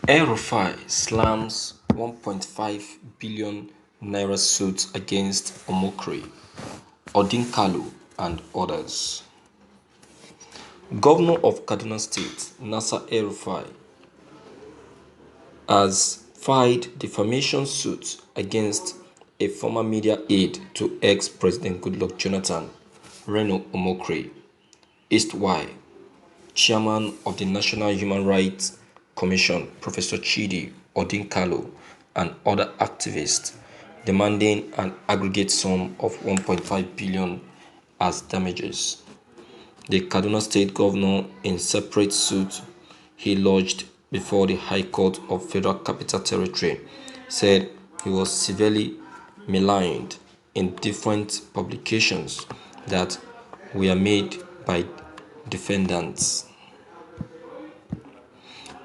El-Rufai slams 1.5 billion naira suit against Omokri, Odinkalu, and others. Governor of Kaduna State, Nasser El-Rufai, has filed defamation suit against a former media aide to ex-President Goodluck Jonathan, Reno Omokri, East Y, Chairman of the National Human Rights Commission, Professor Chidi Odinkalu, and other activists, demanding an aggregate sum of 1.5 billion as damages. The Kaduna State Governor, in separate suit he lodged before the High Court of Federal Capital Territory, said he was severely maligned in different publications that were made by defendants.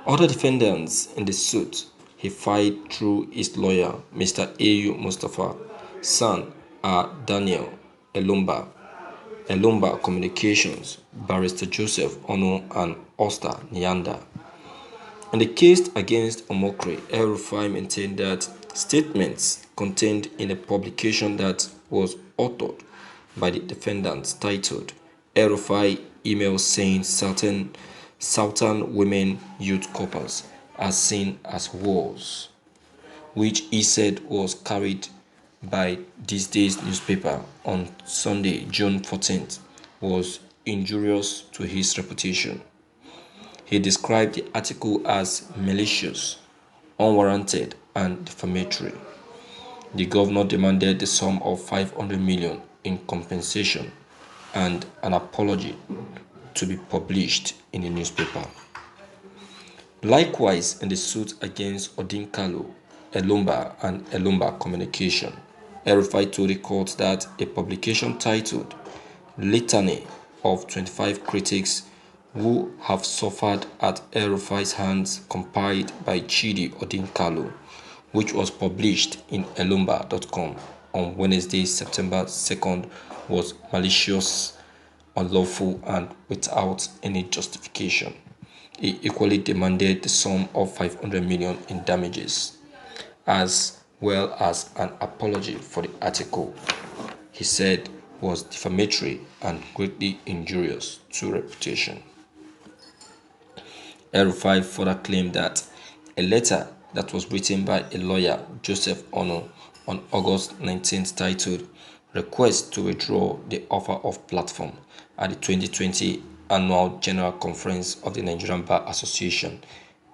Other defendants in the suit he filed through his lawyer, Mr. A.U. Mustafa, son are Daniel Elumba Communications, Barrister Joseph Ono, and Oster Nyanda. In the case against Omokri, El-Rufai maintained that statements contained in a publication that was authored by the defendants titled El-Rufai emails saying certain Southern women youth corpers are seen as whores, which he said was carried by this day's newspaper on Sunday, June 14th, was injurious to his reputation. He described the article as malicious, unwarranted, and defamatory. The governor demanded the sum of 500 million in compensation and an apology to be published in the newspaper. Likewise, in the suit against Odinkalu, Elumba, and Elumba Communication, El-Rufai told the court that a publication titled Litany of 25 Critics Who Have Suffered at El-Rufai's Hands, compiled by Chidi Odinkalu, which was published in elumba.com on Wednesday, September 2nd, was malicious, unlawful, and without any justification. He equally demanded the sum of 500 million in damages, as well as an apology for the article he said was defamatory and greatly injurious to reputation. El-Rufai further claimed that a letter that was written by a lawyer, Joseph Ono, on August 19th titled Request to Withdraw the Offer of Platform at the 2020 Annual General Conference of the Nigerian Bar Association,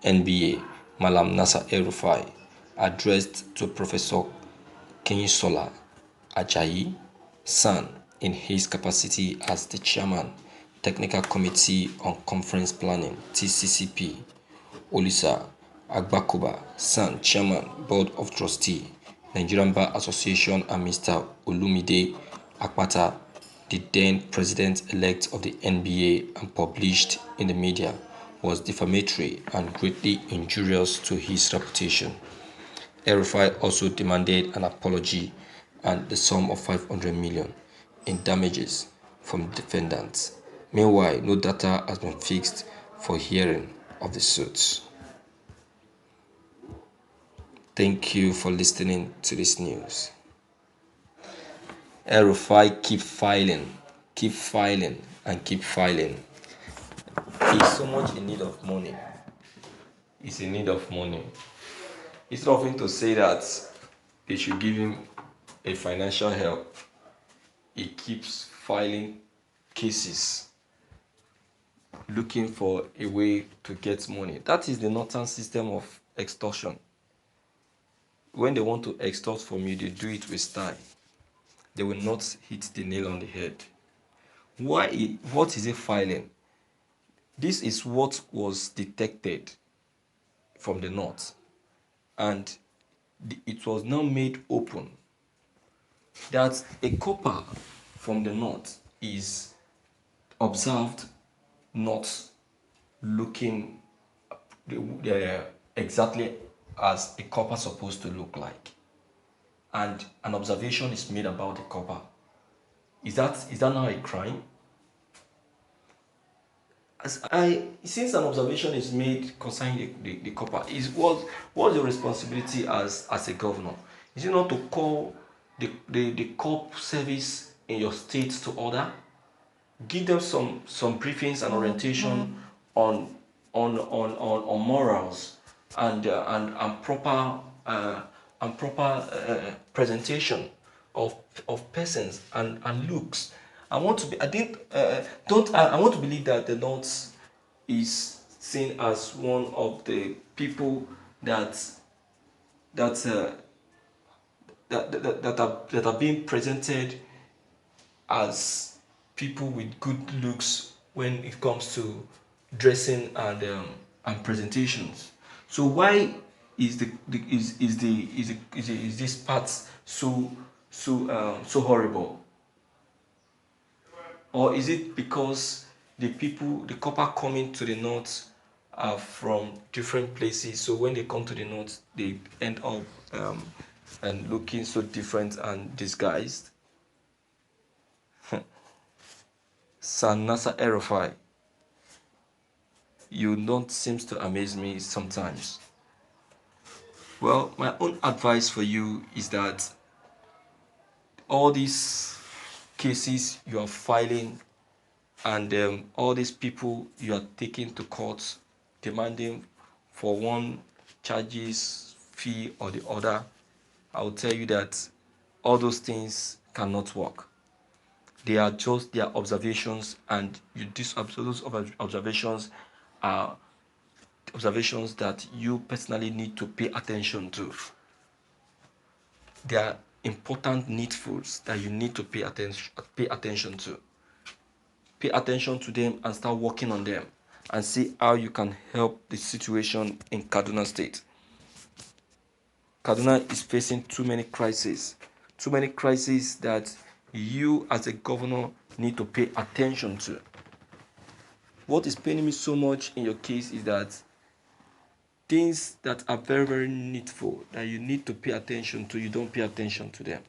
NBA, Malam Nasser El-Rufai, addressed to Professor Kenyisola Ajayi San in his capacity as the chairman, Technical Committee on Conference Planning (TCCP), Olisa Agbakoba San, Chairman, Board of Trustee, Nigerian Bar Association, and Mr. Olumide Akpata, the then president-elect of the NBA, and published in the media, was defamatory and greatly injurious to his reputation. El-Rufai also demanded an apology and the sum of 500 million in damages from defendants. Meanwhile, no data has been fixed for hearing of the suits. Thank you for listening to this news. El-Rufai keep filing, and keep filing. He's so much in need of money. He's in need of money. Instead of him to say that they should give him a financial help, he keeps filing cases looking for a way to get money. That is the northern system of extortion. When they want to extort from you, they do it with style. They will not hit the nail on the head. What is it filing? This is what was detected from the north, and it was now made open that a copper from the north is observed not looking exactly as a copper supposed to look like, and an observation is made about the copper. Is that now a crime? Since an observation is made concerning the copper, is what's your responsibility as a governor? Is it not to call the COP service in your state to order, give them some briefings and orientation on morals and proper presentation of persons and looks. I want to be. I think don't. I want to believe that the North is seen as one of the people that uh, that are being presented as people with good looks when it comes to dressing and presentations. So why is this part so horrible? Or is it because the copper coming to the north are from different places, so when they come to the north they end up and looking so different and disguised? Sir Nasser El-Rufai, you don't seem to amaze me sometimes. Well, my own advice for you is that all these cases you are filing and all these people you are taking to court demanding for one charges, fee or the other, I will tell you that all those things cannot work. They are just their observations, and those observations are observations that you personally need to pay attention to. They are important needfuls that you need to pay attention to. Pay attention to them and start working on them and see how you can help the situation in Kaduna State. Kaduna is facing too many crises that you as a governor need to pay attention to. What is paining me so much in your case is that things that are very, very needful that you need to pay attention to, you don't pay attention to them.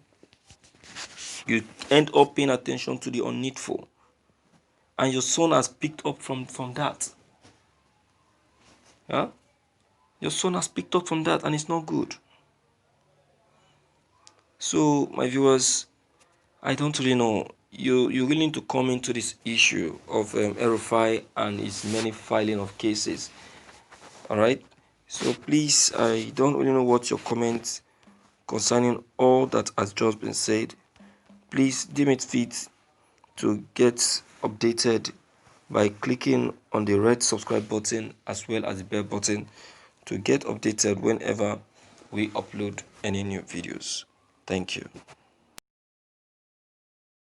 You end up paying attention to the unneedful. And your son has picked up from that. Yeah? Your son has picked up from that and it's not good. So, my viewers, I don't really know. You really need to come into this issue of El-Rufai and his many filing of cases. Alright? So please, I don't really know what your comments concerning all that has just been said. Please deem it fit to get updated by clicking on the red subscribe button as well as the bell button to get updated whenever we upload any new videos. Thank you.